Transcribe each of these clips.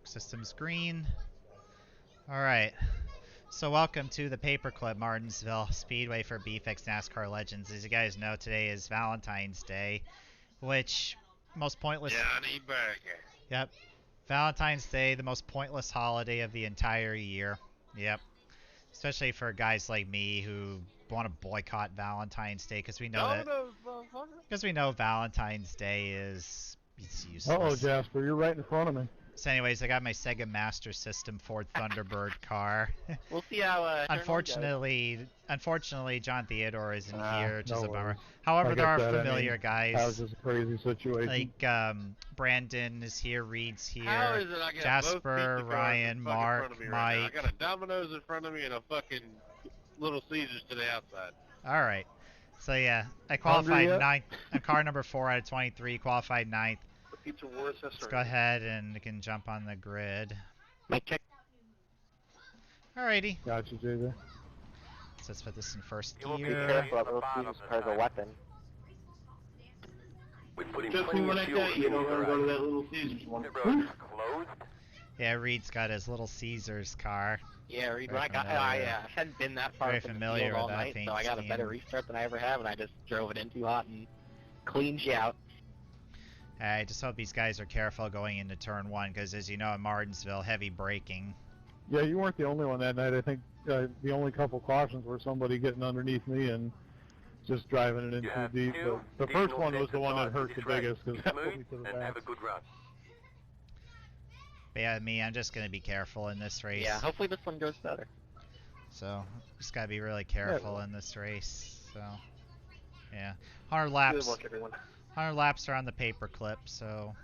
System's green. Alright. So welcome to the Paperclip Martinsville Speedway for BFX NASCAR Legends. As you guys know, today is Valentine's Day, which most pointless... Johnny Burger. Yep. Valentine's Day, the most pointless holiday of the entire year. Yep. Especially for guys like me who want to boycott Valentine's Day because we know Valentine's Day is useless. Uh-oh, Jasper, you're right in front of me. So anyways, I got my Sega Master System Ford Thunderbird car. We'll see how unfortunately, John Theodore isn't here, which is a bummer. Worries. However, Like there I are said, familiar that was guys. just a crazy situation. Like Brandon is here, Reed's How here, is it I got Jasper, both pizza Ryan, cars in Mark, front of me right now? Mike. I got a Domino's in front of me and a fucking Little Caesars to the outside. All right. So yeah, I qualified 9th. I'm car number 4 out of 23. Qualified 9th. Pizza Wars. Let's go ahead and we can jump on the grid. My check. Gotcha, JJ. So let's put this in first You gear. will be careful of Little Caesars as a weapon. We put him plenty of fuel in the go to that Little Caesars one. The road's closed. Yeah, Reed's got his Little Caesars car. Yeah, Reed, Very when I hadn't been that far Very from the familiar field all with that night, paint so I got a scheme. better restart than I ever have, and I just drove it in too hot and cleaned you out. I just hope these guys are careful going into turn 1, because as you know, in Martinsville, heavy braking. Yeah, you weren't the only one that night. I think the only couple cautions were somebody getting underneath me and just driving it in too deep. But the first one was the one that hurt the biggest, because that put me to the back. Have a good run. But yeah, I'm just going to be careful in this race. Yeah, hopefully this one goes better. So, just got to be really careful in this race. So, yeah. 100 laps. Good luck, everyone. 100 laps are on the paperclip, so...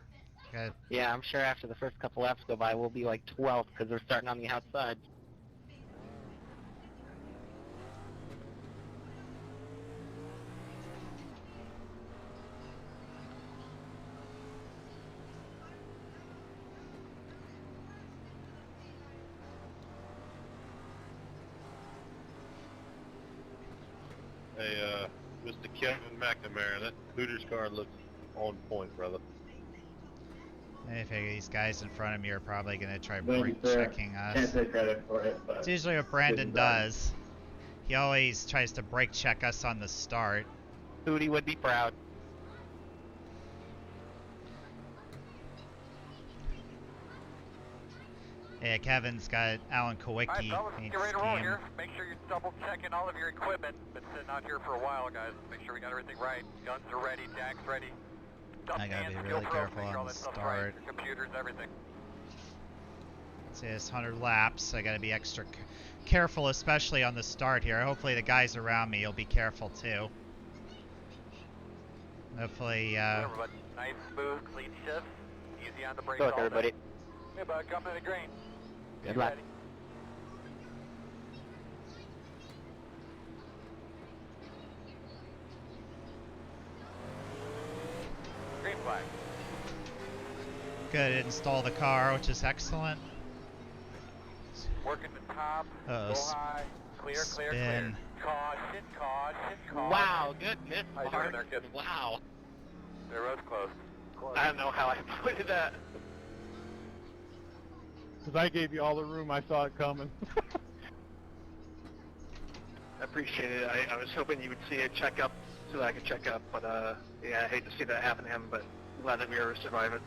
Good. Yeah, I'm sure after the first couple laps go by, we'll be like 12th, because we're starting on the outside. Hey, Mr. Kevin McNamara, that Hooters car looks on point, brother. I figure these guys in front of me are probably going to try brake checking us. Can't take credit for it, but It's usually what Brandon does. He always tries to brake check us on the start. Hootie would be proud. Yeah, Kevin's got Alan Kowicki. Alright, fellas, paint get ready to roll scheme. here. Make sure you're double checking all of your equipment. Been sitting out here for a while, guys. Make sure we got everything right. Guns are ready, jacks ready. Dust I gotta cans, be fuel really probes, careful make sure all on that the stuff's start. right. Your computers, everything. See, it's 100 laps. I gotta be extra careful, especially on the start here. Hopefully the guys around me will be careful too. Hopefully, Everybody, nice, smooth, clean shift. Easy on the brakes Good luck, all day. everybody. Hey, bud, coming to the green. Good Be luck. ready. Green flag. good. Install the car, which is excellent. Working the top. Uh-oh, Go high. Clear, clear, spin. clear. Caution, caution, caution. Wow, good miss, How you doing Mark. there, kid? Wow. The road's closed. I don't know how I avoided that. Because I gave you all the room, I saw it coming. I appreciate it. I was hoping you would see a checkup so that I could check up, but yeah, I hate to see that happen to him, but glad that we were able to survive it.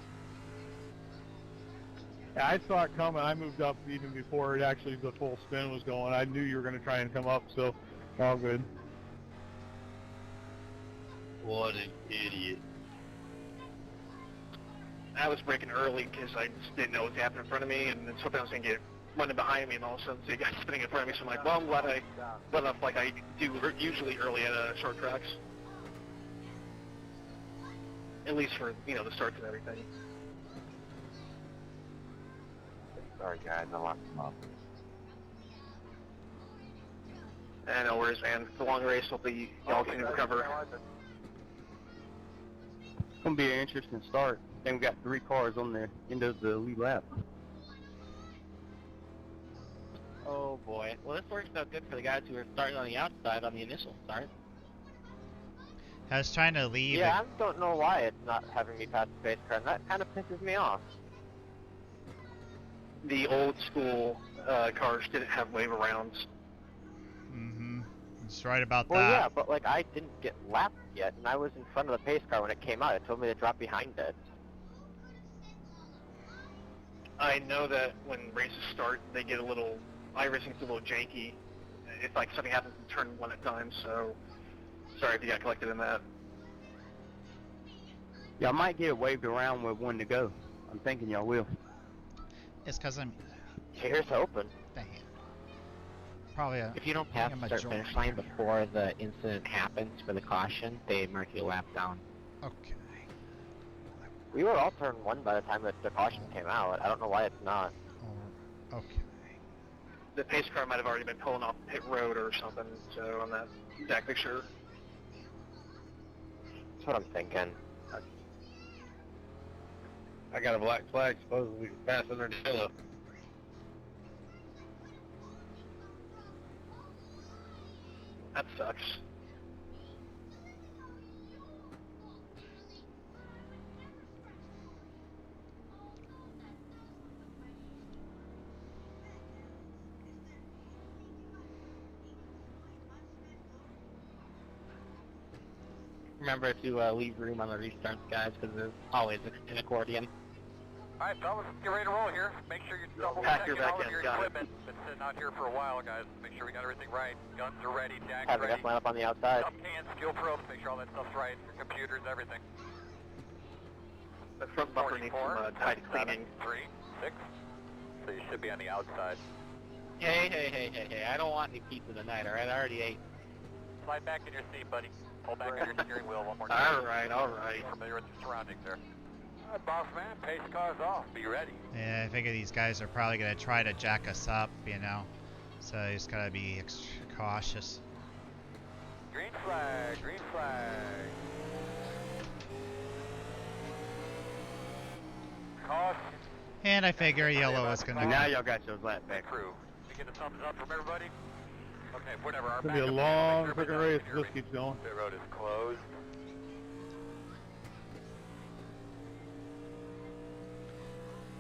Yeah, I saw it coming. I moved up even before it actually the full spin was going. I knew you were going to try and come up, so all good. What an idiot. I was braking early because I just didn't know what was happening in front of me, and then hoping I was going to get running behind me, and all of a sudden see a guy spinning in front of me, so I'm like, well, I'm glad I let up like I do usually early at short tracks. At least for, you know, the starts and everything. Sorry guys, I locked them up. And no worries, man. It's a long race. Hopefully y'all can recover. It's going to be an interesting start. Then we got 3 cars on the end of the lead lap. Oh boy. Well, this works out good for the guys who are starting on the outside on the initial start. I was trying to leave. Yeah, I don't know why it's not having me pass the pace car, and that kind of pisses me off. the old school cars didn't have wave arounds. Mm-hmm. It's right about Well, that. yeah, but like I didn't get lapped yet, and I was in front of the pace car when it came out. It told me to drop behind it. I know that when races start, they get a little, iRacing's a little janky if like something happens in turn one at times, so sorry if you got collected in that. Y'all might get waved around with one to go. I'm thinking y'all will. It's because I'm... Here's hoping. Dang. Probably a... If you don't pass the start finish line before the incident happens for the caution, they mark you a lap down. Okay. We were all turn 1 by the time that the caution came out. I don't know why it's not. Oh, okay. The pace car might have already been pulling off pit road or something, so I'm not exactly sure. That's what I'm thinking. I got a black flag, supposedly we can pass under the yellow. That sucks. Remember to leave room on the restarts, guys, because there's always an accordion. Alright, fellas, get ready to roll here. Make sure you're double Pack checking your back all of end, your got it. equipment. Been sitting out here for a while, guys. Make sure we got everything right. Guns are ready, jacks Having ready. us line up on the outside. Dump cans, skill probes, make sure all that stuff's right. Your computers, everything. The front bumper needs some tight cleaning. 3, 6. So you should be on the outside. Hey, I don't want any pizza tonight, alright? I already ate. Slide back in your seat, buddy. Hold back on your steering wheel one more time. Alright. Be familiar with your surroundings there. Alright, boss man, pace car's off. Be ready. Yeah, I figure these guys are probably going to try to jack us up, you know. So you just got to be extra cautious. Green flag, green flag. Caution. And I figure yellow is going And to... now y'all got your lap back. Crew. We get a thumbs up from everybody? Okay, whatever. Our It's gonna be a backup long is freaking done. race Hear if this me? keeps going. Pit road is closed.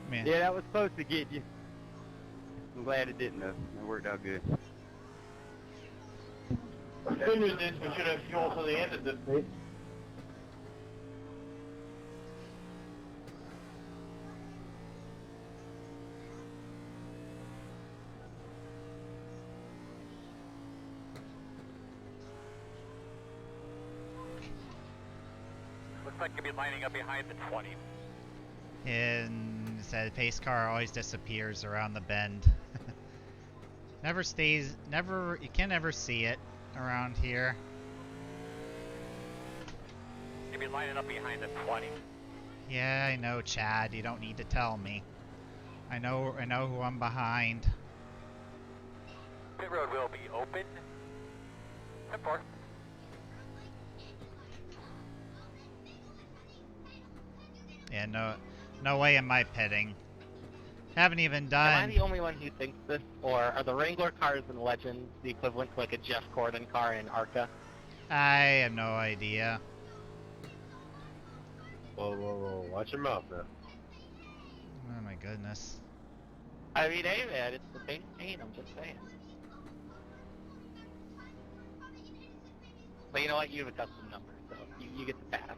Man. Yeah, that was supposed to get you. I'm glad it didn't though. It worked out good. Good news is we should have fuel to the end of this race. Looks like you'll be lining up behind the 20. And said pace car always disappears around the bend. Never stays, you can never see it around here. You'll be lining up behind the 20. Yeah, I know, Chad. You don't need to tell me. I know who I'm behind. Pit road will be open. 10-4. Yeah, no way am I pitting. Haven't even done. Am I the only one who thinks this, or are the Wrangler cars in Legends the equivalent to like a Jeff Gordon car in ARCA? I have no idea. Whoa, watch your mouth now. Oh my goodness. I mean, hey man, it's the same paint, I'm just saying. But you know what, you have a custom number, so you get the pass.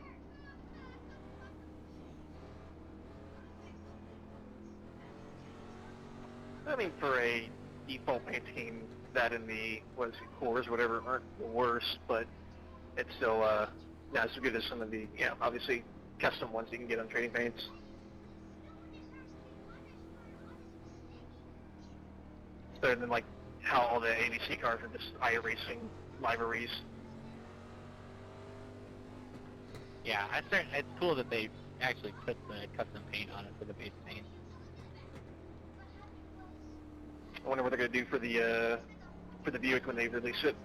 I mean, for a default paint scheme, that and the, what is it, cores, whatever, aren't the worst, but it's still not as good as some of the, obviously custom ones you can get on trading paints. It's better than like how all the ABC cars are just iRacing libraries. Yeah, it's cool that they actually put the custom paint on it for the base paint. I wonder what they're going to do for the Buick when they release it.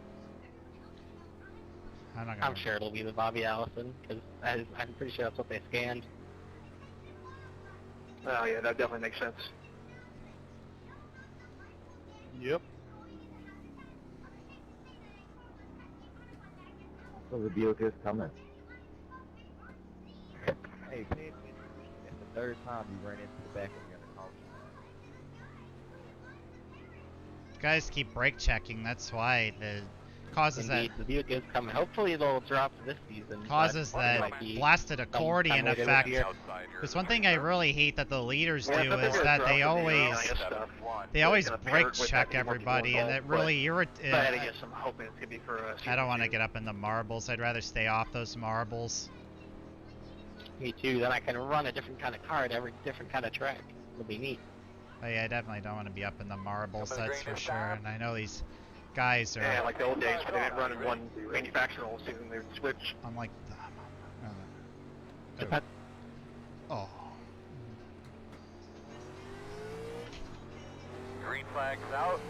I'm sure it'll be the Bobby Allison, because I'm pretty sure that's what they scanned. Oh yeah, that definitely makes sense. Yep. So the Buick is coming. Hey, it's the third time you ran into the back of me on the caution. Guys keep brake checking. That's why the causes Indeed, the view is coming. Hopefully they'll drop this season. causes but that might be blasted accordion sometime later this effect. year. There's one thing I really hate that the leaders do Yeah, is that they always Gonna pair brake it with check that everybody, and it but really I irritates. guess I'm hoping it's gonna be for us. I don't want to get up in the marbles. I'd rather stay off those marbles. Me too. Then I can run a different kind of car at every different kind of track. It'll be neat. But yeah, I definitely don't want to be up in the marbles, that's for sure. And I know these guys are. Yeah, like the old days when they didn't run in one manufacturing season, they would switch. I'm like. Oh. Green flags out.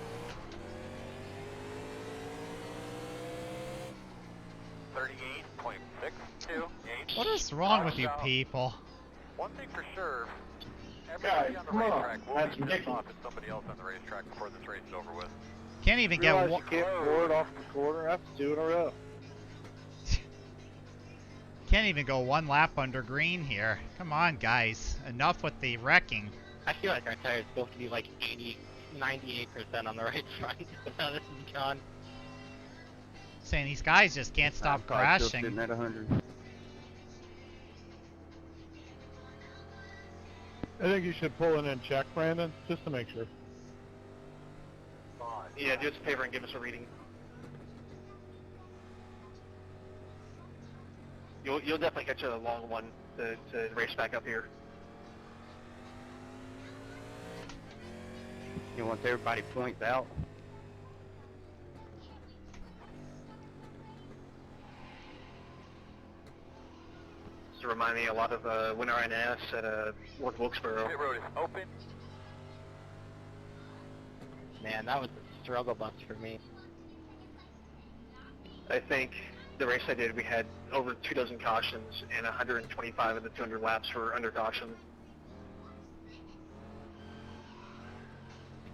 What is wrong with you people? One thing for sure, everybody on the come on, racetrack will that's be pissed ridiculous. off at somebody else on the racetrack before this race is over with. Can't even get Realize one. you can't board off the corner. That's 2 in a row. Can't even go one lap under green here. Come on, guys. Enough with the wrecking. I feel like our tire is supposed to be like 98% on the right front. Now this is gone. Saying these guys just can't stop Car's still crashing. sitting at 100. I think you should pull in and check, Brandon, just to make sure. Yeah, do us a favor and give us a reading. You'll definitely catch a long one to race back up here. You want everybody points out? To remind me a lot of Winter INS at North Wilkesboro. Pit road is open. Man, that was a struggle bus for me. I think the race I did, we had over 24 cautions, and 125 of the 200 laps were under caution.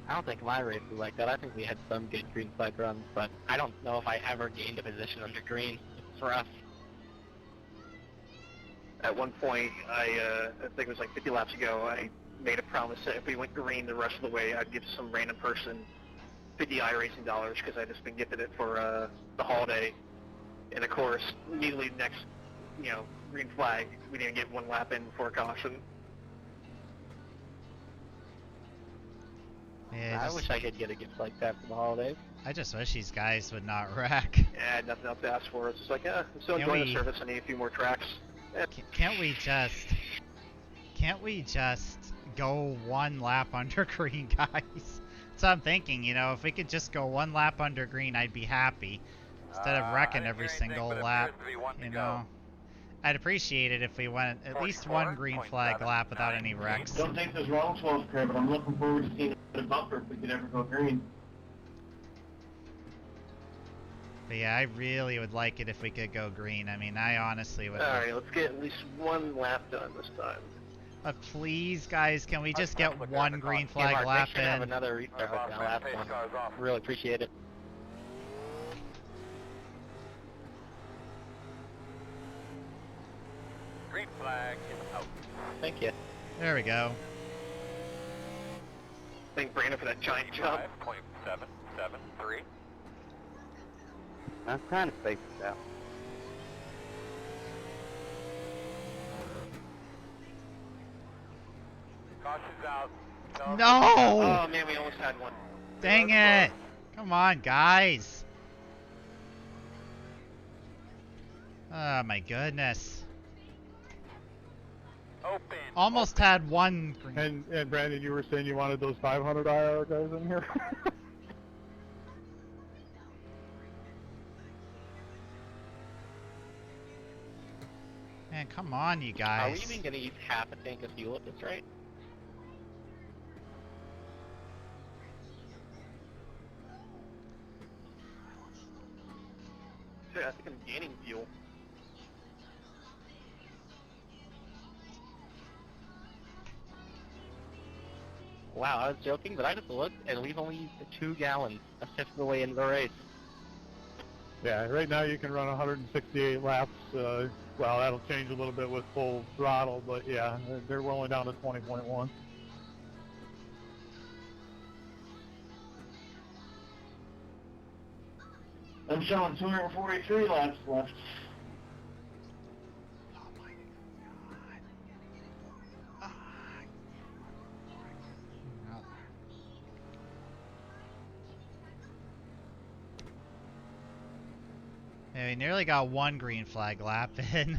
I don't think my race was like that. I think we had some good green flag runs, but I don't know if I ever gained a position under green. It's rough. At one point, I think it was like 50 laps ago, I made a promise that if we went green the rest of the way, I'd give some random person 50 iRacing dollars because I just been gifted it for the holiday. And of course, immediately next, green flag, we didn't get one lap in before caution. Yeah, I wish I could get a gift like that for the holidays. I just wish these guys would not wreck. Yeah, I had nothing else to ask for. It's just like, I'm still Can enjoying we- the service. I need a few more tracks. Can't we just go one lap under green, guys? That's what I'm thinking, if we could just go one lap under green, I'd be happy. Instead of I wrecking didn't every hear anything, single but it lap, appears to be one to go. I'd appreciate it if we went at least 44, one green flag lap without any wrecks. Don't take this wrong, Swamp Crab, but I'm looking forward to seeing the bumper if we could ever go green. But yeah, I really would like it if we could go green. I mean, I honestly would. Alright, let's get at least one lap done this time. Please, guys, can we just get look one at the green clock. Hey, flag Mark, lap make sure to have in? another restart like that last Pace one. car's off. Really appreciate it. Green flag is out. Thank you. There we go. Thank Brandon for that giant jump. 5.773. I'm trying to space this out. Caution's out. No! Oh man, we almost had one. Dang it! Come on, guys. Oh my goodness. Open. Almost had one green. And Brandon, you were saying you wanted those 500 IR guys in here? Man, come on, you Are guys. we even going to use half a tank of fuel at this rate? Yeah, I think I'm gaining fuel. Wow, I was joking, but I just looked and we've only used 2 gallons a fifth of the way into the race. Yeah, right now you can run 168 laps. Well, that'll change a little bit with full throttle, but yeah, we're only down to 20.1. I'm showing 243 laps left. Yeah, we nearly got one green flag lap in.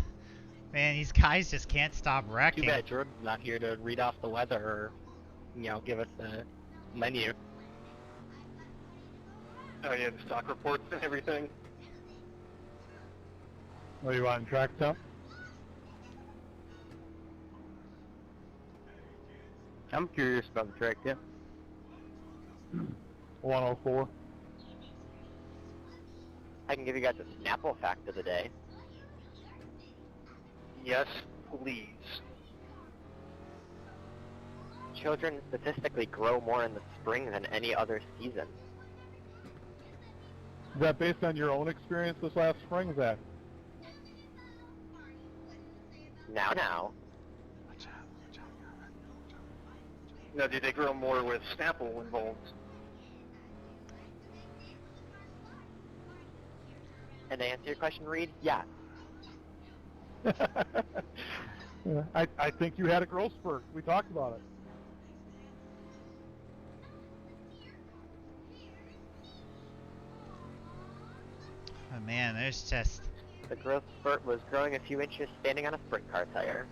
Man, these guys just can't stop wrecking. Too bad Jordan's not here to read off the weather or, give us the menu. Oh yeah, the stock reports and everything. What, you want track temp? I'm curious about the track temp. 104. I can give you guys a Snapple fact of the day. Yes, please. Children statistically grow more in the spring than any other season. Is that based on your own experience this last spring, Zach? Now. Now, do they grow more with Snapple involved? And to answer your question, Reed, yeah. Yeah, I think you had a growth spurt. We talked about it. Oh man, there's just... The growth spurt was growing a few inches standing on a sprint car tire.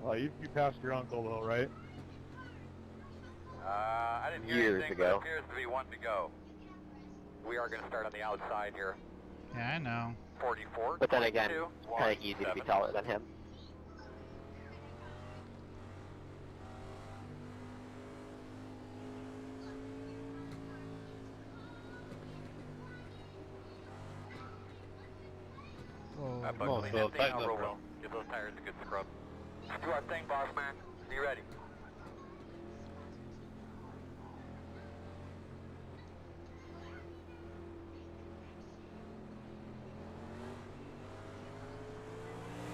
Well, you passed your uncle though, right? I didn't hear Years anything, ago. but it appears to be one to go. We are going to start on the outside here. Yeah, I know. 44. But then again, 22, it's kind of easy to be 17. taller than him. That Come on, bug Phil, clean tighten that up, thing bro. out, give those tires a good scrub. Do our thing, boss man. Be ready.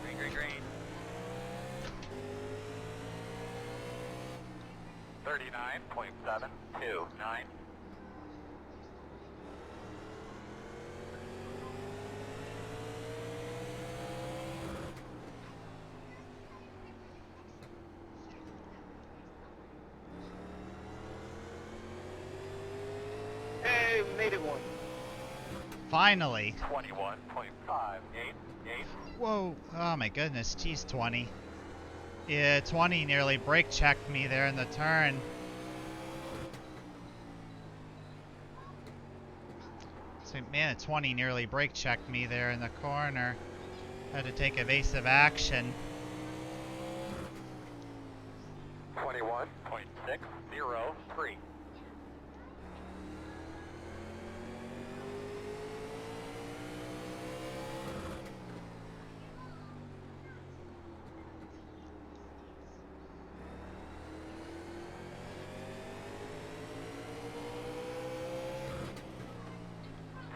Green, green, green. 39.729. Hey, we made it one. Finally. 21.588. Whoa. Oh my goodness. Geez, 20. Yeah, 20 nearly brake checked me there in the turn. So, man, 20 nearly brake checked me there in the corner. Had to take evasive action. 21.603.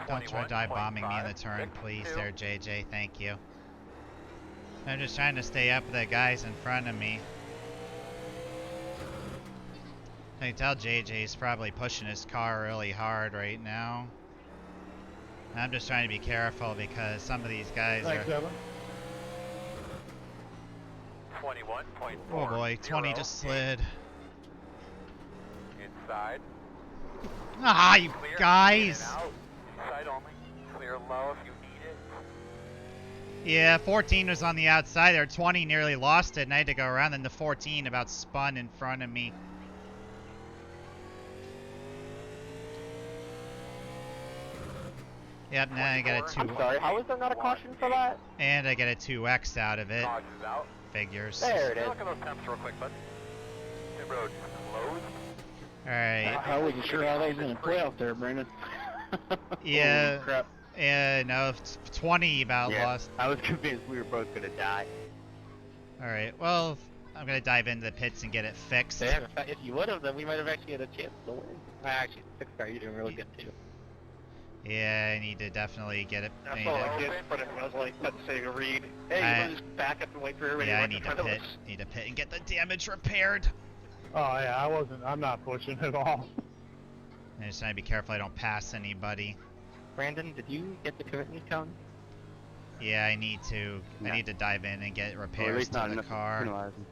Don't try dive bombing me in the turn, please, there, JJ. Thank you. I'm just trying to stay up with the guys in front of me. I can tell JJ's probably pushing his car really hard right now. I'm just trying to be careful because some of these guys Thanks, are... Evan. 21.4. Oh boy, 20 just slid. Inside. Ah, you Clear. In guys! and out. Inside only. Clear low if you need it. Yeah, 14 was on the outside there. 20 nearly lost it, and I had to go around. Then the 14 about spun in front of me. Yep, now I got a 2. I'm sorry, how is there not a caution for that? And I get a 2x out of it. Caution's out. Figures. There it is. Look at those temps real quick, bud. The road closed. Alright. I wasn't sure how they was gonna play out there, Brandon. Yeah. Holy crap. No, 20 about Yeah, lost. I was convinced we were both gonna die. Alright, well, I'm gonna dive into the pits and get it fixed. Damn, if you would have, then we might have actually had a chance to win. Actually, 6 car, you're doing really good too. Yeah, I need to definitely get it. I That's need all to- I did, but I was like, let's say to Reed, hey, I- you want to just back up and wait for everybody yeah, I to need run to in front pit. of us? Need to pit and get the damage repaired. Oh yeah, I'm not pushing at all. I just trying to be careful I don't pass anybody. Brandon, did you get the pivot cone? Yeah, I need to. I need to dive in and get Or at repairs least to not the enough to car. penalize him.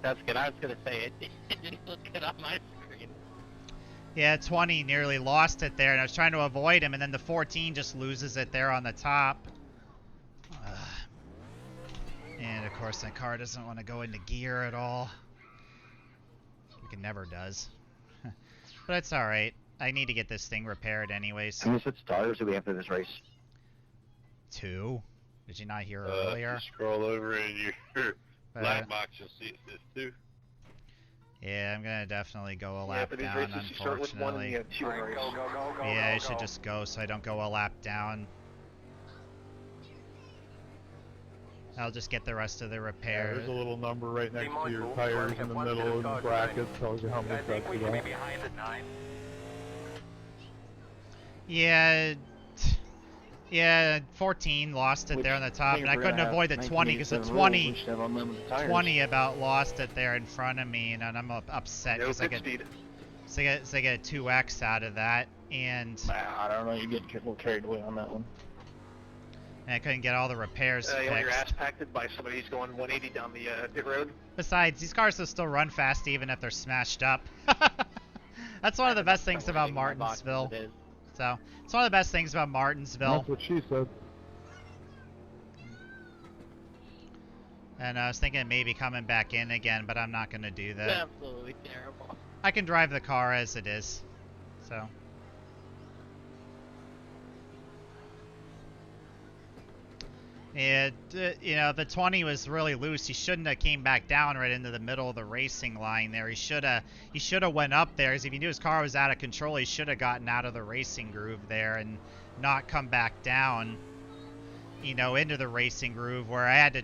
That's good. I was gonna say it. It didn't look good on my screen. Yeah, 20 nearly lost it there, and I was trying to avoid him, and then the 14 just loses it there on the top. And of course, that car doesn't want to go into gear at all. It never does. But it's alright. I need to get this thing repaired anyways. How many sets of tires do we have for this race? 2. Did you not hear earlier? Just scroll over in your black box, you'll see it says 2. Yeah, I'm gonna definitely go a lap for these down, races, you start with one and unfortunately. you have two in a race. Yeah, I should just go so I don't go a lap down. I'll just get the rest of the Yeah, repairs. there's a little number right next to your tires in the middle of the bracket. Tells you how many sets you got. Yeah, 14 lost it there on the top, and I couldn't avoid the 20 because the 20 about lost it there in front of me, and I'm upset because I get 2x out of that, and I don't know, you get a little carried away on that one. I couldn't get all the repairs You want your ass fixed. packed by somebody who's going 180 down the pit road. Besides, these cars will still run fast even if they're smashed up. That's one of the best things about Martinsville. So, it's one of the best things about Martinsville. That's what she said. And I was thinking of maybe coming back in again, but I'm not going to do that. Absolutely terrible. I can drive the car as it is. So. And, you know, the 20 was really loose. He shouldn't have came back down right into the middle of the racing line there. He should have went up there. Because if he knew his car was out of control, he should have gotten out of the racing groove there and not come back down, you know, into the racing groove where I had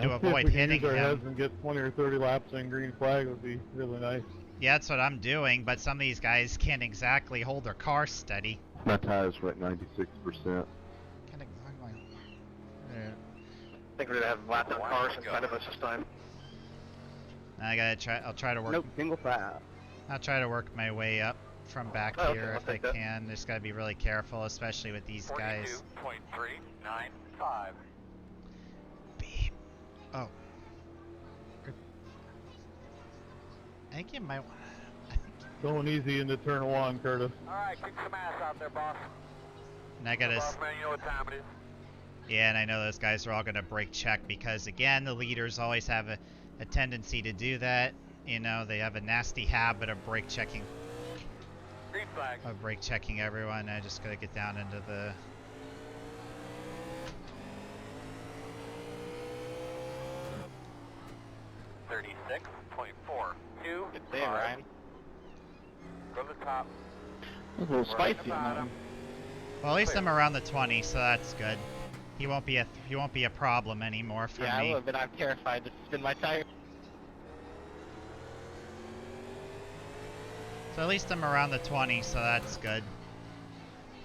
to avoid hitting If we can use our him. heads and get 20 or 30 laps in green flag would be really nice. Yeah, that's what I'm doing, but some of these guys can't exactly hold their car steady. My tires were at 96%. I think we're gonna have lap down cars inside of us this time. I gotta try. I'll try to work. Nope, single file. I'll try to work my way up from back Oh, okay, here I'll if I take that. can. Just gotta be really careful, especially with these guys. 42.395. Beep. Oh. I think you might want. Going easy into turn 1, Curtis. Alright, kick some ass out there, boss. And I gotta. Boss man, you know what time it is. Yeah, and I know those guys are all gonna brake check because again, the leaders always have a tendency to do that. You know, they have a nasty habit of brake checking. Green flag. Of brake checking everyone. I just gotta get down into the. .42. Good save, Ryan. Go to the top. A little spicy on that one. Well, at least I'm around the 20, so that's good. He won't be a problem anymore for Yeah, I me. would have been. I'm terrified to spin my tire. So at least I'm around the 20, so that's good.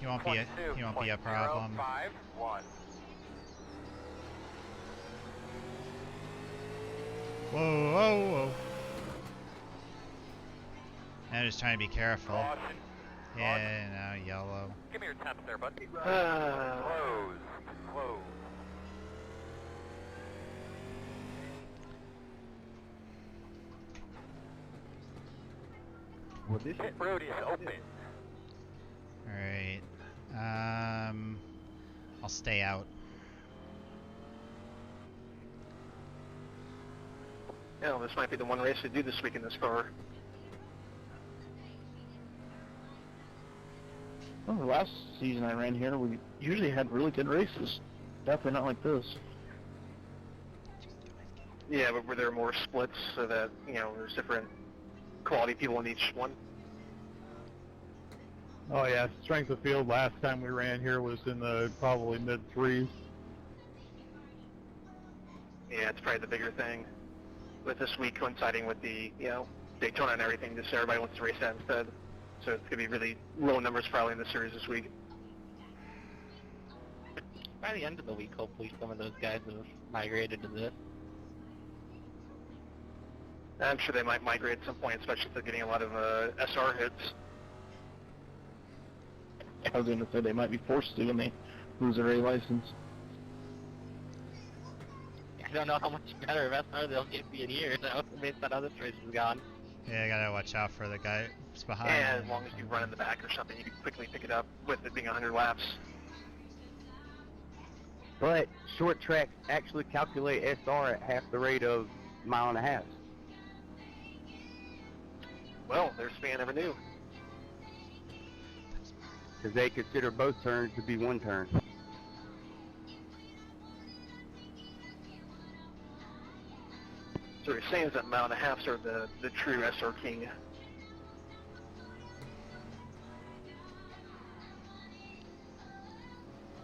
He won't be a problem. 22.051. Whoa, whoa, whoa. I'm just trying to be careful. Caution. Yeah, no, yellow. Give me your temps there, bud. Close. Close. Well, this Pit road is open. Alright. I'll stay out. Yeah, well, this might be the one race to do this week in this car. Well, the last season I ran here, we usually had really good races. Definitely not like this. Yeah, but were there more splits so that, you know, there's different quality people in each one? Oh yeah, strength of field last time we ran here was in the probably mid 3s. Yeah, it's probably the bigger thing. With this week coinciding with the, you know, Daytona and everything, just everybody wants to race that instead. So it's going to be really low numbers probably in the series this week. By the end of the week, hopefully some of those guys have migrated to this. I'm sure they might migrate at some point, especially if they're getting a lot of SR hits. I was going to say they might be forced to when they lose their A license. I don't know how much better of SR they'll get me in here, so based on how this race is gone. Yeah, I gotta watch out for the guy behind. And as long as you run in the back or something, you can quickly pick it up with it being 100 laps. But short tracks actually calculate SR at half the rate of mile and a half. Well, their span never knew. Because they consider both turns to be one turn. So what you're saying is that mile and a half are the true SR king.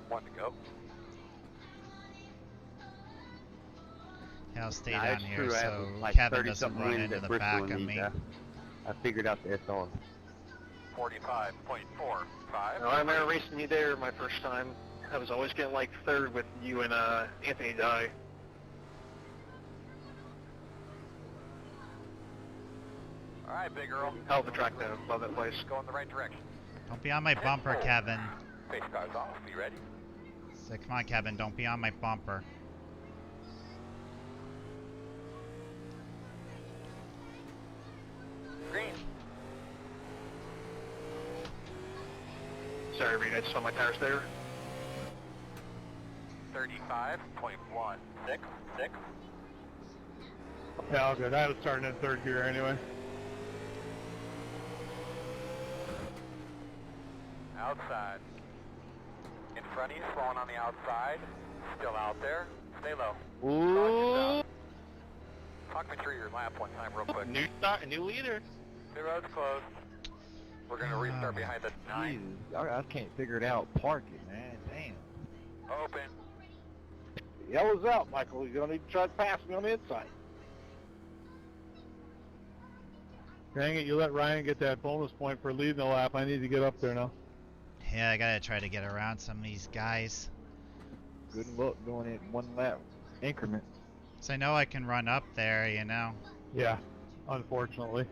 One to go. Yeah, I'll stay Nah, down it's here true. I so have like Kevin 30 doesn't something run wins into at the Bristol back in of these, me. I figured out the SR. 45.45. Now, I remember racing you there my first time. I was always getting like third with you and Anthony Dye. Alright, big girl. Hell of a track though. Love that place. Go in the right direction. Don't be on my bumper, Kevin. Pace car's off. Be ready. So, come on, Kevin, don't be on my bumper. Green. Sorry, Reed, I just saw my tires there. 35.166. Yeah, all good. I was starting in third gear anyway. Outside. In front of you, slowing on the outside. Still out there. Stay low. Ooh! Talk me through your lap one time real quick. New start, a new leader. The road's closed. We're gonna restart behind the 9. I can't figure it out. Park it, man. Damn. Open. Yellow's out, Michael. You're going to need to try to pass me on the inside. Dang it, you let Ryan get that bonus point for leading the lap. I need to get up there now. Yeah, I gotta try to get around some of these guys. Good luck doing it in 1 lap increment. So I know I can run up there, you know. Yeah, unfortunately.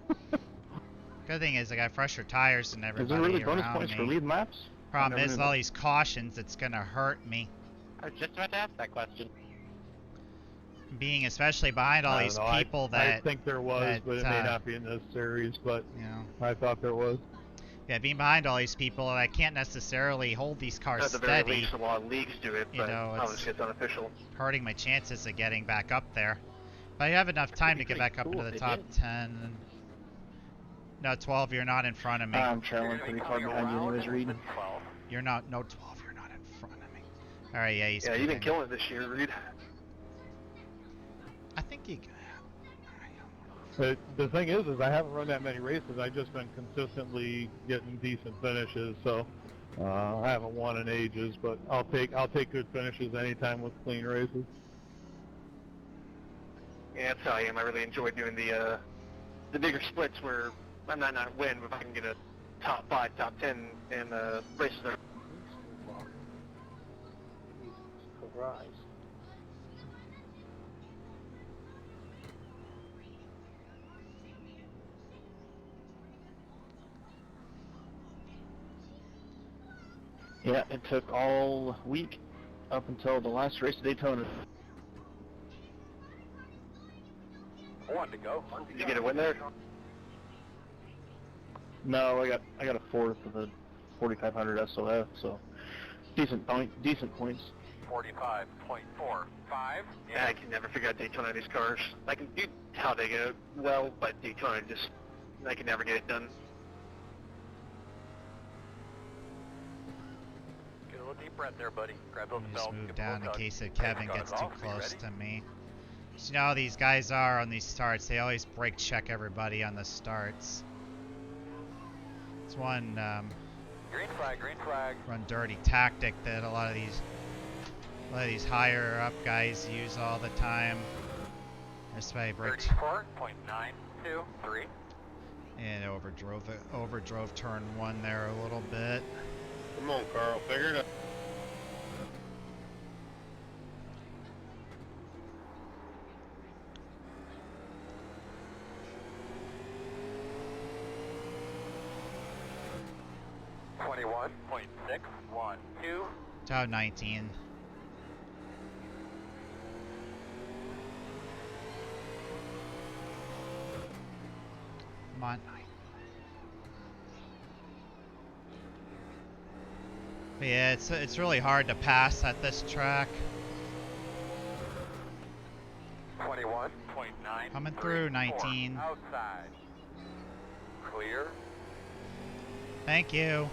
Good thing is I got fresher tires than Is everybody there really bonus around points me. for leading laps? Problem I is, never with knew all that. these cautions, it's gonna hurt me. I was just about to ask that question. Being especially behind all I these don't know. people I that, think there was, that, but it may not be in this series, but you know, I thought there was. yeah, being behind all these people, and I can't necessarily hold these cars At the very steady, least, a lot of leagues do it, You but know, it's- obviously it's unofficial. hurting my chances of getting back up there. But I have enough time to get back up cool into the if they top did. 10. No, 12, you're not in front of me. I'm traveling pretty far behind you anyways, Reed. 12. You're not, no 12, you're not in front of me. Alright, yeah, he's Yeah, you've been keeping- killing it this year, Reed. I think he... But the thing is I haven't run that many races. I've just been consistently getting decent finishes, so I haven't won in ages. But I'll take good finishes anytime with clean races. Yeah, that's how I am. I really enjoy doing the bigger splits where I might not win, but if I can get a top 5, top 10 in races that Yeah, it took all week up until the last race of Daytona. 1 to go. Did you get a win there? No, I got a fourth of the 4500 SOF, so decent points. 45.45. Yeah, I can never figure out Daytona these cars. I can do how they go well, but Daytona just, I can never get it done. Get a little deep breath there, buddy. Grab those Let me belts. just move get down in those case tucked. Kevin Pace gets car's too off. Be close ready. to me. So you know how these guys are on these starts. They always brake check everybody on the starts. It's one Green flag, green flag. run dirty tactic that a lot of these higher up guys use all the time. That's why I braked 34.923. and overdrove turn 1 there a little bit. Come on, Carl. Figure it out. 21.612. Job 19. Come on. But yeah, it's really hard to pass at this track. 21.9. Coming through, 19. Outside. Clear. Thank you.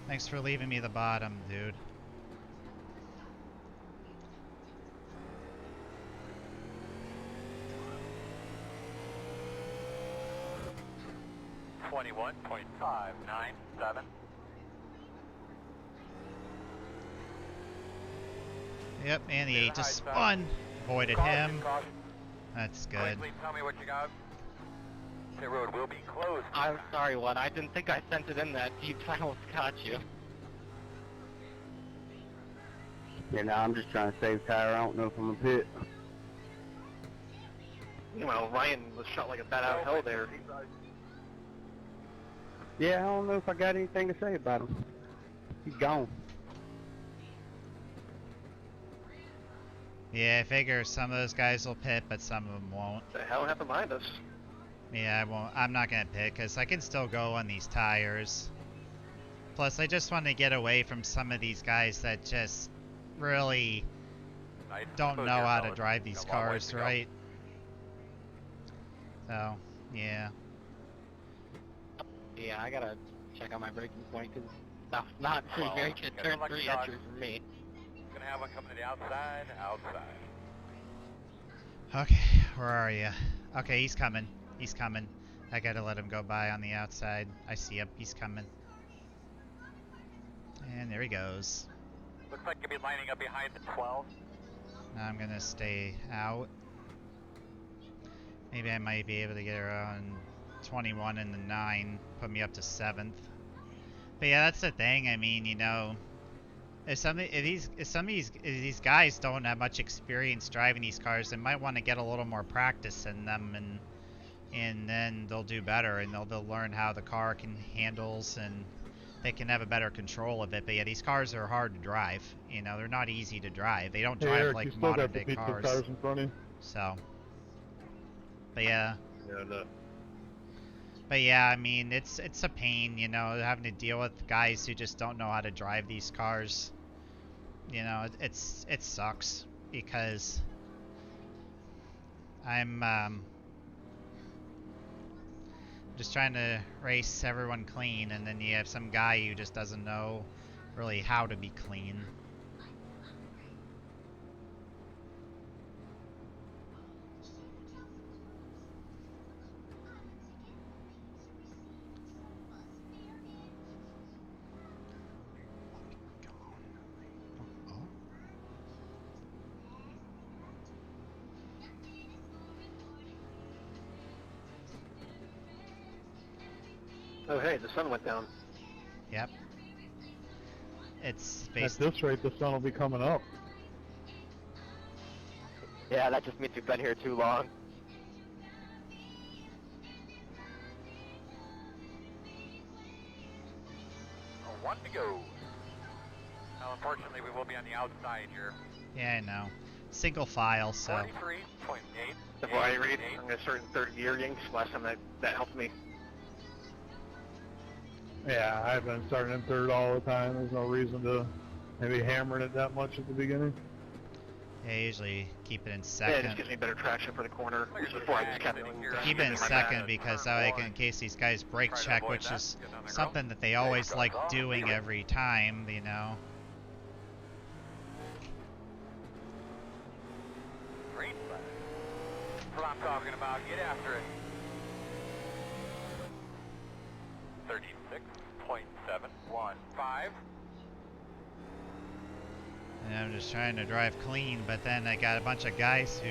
Thanks for leaving me the bottom, dude. .597. Yep, and the 8 just spun. Avoided him. That's good. Quickly tell me what you got. The road will be closed. I'm sorry, what? I didn't think I sent it in that deep. I almost caught you. Yeah, no, I'm just trying to save tire. I don't know if I'm a pit. Well, Ryan was shot like a bat out of hell there. Yeah, I don't know if I got anything to say about him. He's gone. Yeah, I figure some of those guys will pit, but some of them won't. What the hell happened behind us? Yeah, I won't. I'm not gonna pit because I can still go on these tires. Plus, I just want to get away from some of these guys that just really don't know how to drive these cars right. So, yeah. Yeah, I gotta check on my braking point because that's not very good turn 3 entry for me. Gonna have one coming to the outside. Okay, where are you? Okay, he's coming. He's coming. I gotta let him go by on the outside. I see him. He's coming. And there he goes. Looks like you'll be lining up behind the 12. Now I'm gonna stay out. Maybe I might be able to get around 21 in the 9, put me up to 7th. But yeah, that's the thing. I mean, you know, if some of these guys don't have much experience driving these cars, they might want to get a little more practice in them, and then they'll do better, and they'll learn how the car can handles, and they can have a better control of it. But yeah, these cars are hard to drive. You know, they're not easy to drive. They don't drive Eric, like you still modern got the day pizza cars. in front of you. So, but yeah. Yeah, no. But yeah, I mean, it's a pain, you know, having to deal with guys who just don't know how to drive these cars. You know, it sucks because I'm just trying to race everyone clean, and then you have some guy who just doesn't know really how to be clean. Oh, hey, the sun went down. Yep. It's At basically this rate, the sun will be coming up. Yeah, that just means you've been here too long. One to go. Now, unfortunately, we will be on the outside here. yeah, I know. Single file, so 43.8. Before I read, I'm going to start in third gear again, 'cause last time that helped me. Yeah, I've been starting in third all the time. There's no reason to maybe hammering it that much at the beginning. yeah, usually keep it in Yeah, it second. just gives me better traction for the corner. Before I just kept Keep it in second because that way, in case these guys brake check, which is something that they always like doing every time, you know. Green flag. That's what I'm talking about. Get after it. 36.715. And I'm just trying to drive clean, but then I got a bunch of guys who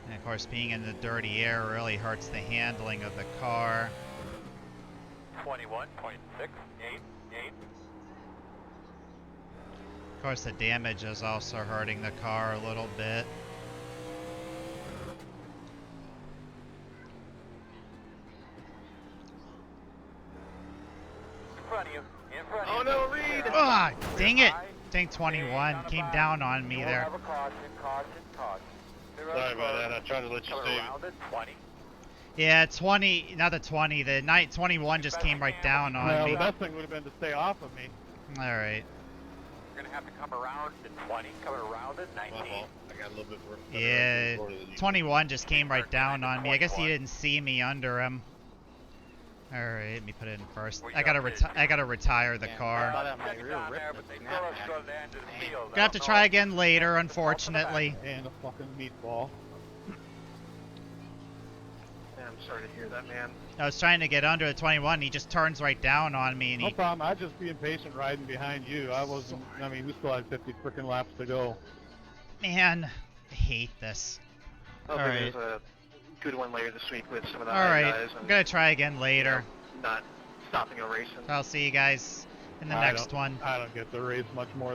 and of course being in the dirty air really hurts the handling of the car. 21.688. Of course the damage is also hurting the car a little bit. Dang it! Dang 21 came down on me there. Sorry about that. I tried to let you save it. Yeah, 20, not the 20, the night 21 just came right down on Well, me. the best thing would have been to stay off of me. Alright. You're gonna have to come around at 20, coming around at 19. I got a little bit more. Yeah, 21 just came right down on me. I guess he didn't see me under him. Alright, let me put it in first. I gotta retire the car. Gonna have to try again later, unfortunately. And a fucking meatball. Yeah, I'm sorry to hear that, man. I was trying to get under the 21, he just turns right down on me, and No he... problem. I'd just be impatient riding behind you. I wasn't. I mean, we still had 50 freaking laps to go. Man, I hate this. Hopefully there's a good one later this week with some of the Alright, guys. I'm gonna try again later. Not stopping a racing. I'll see you guys in the next one. I don't get to race much more.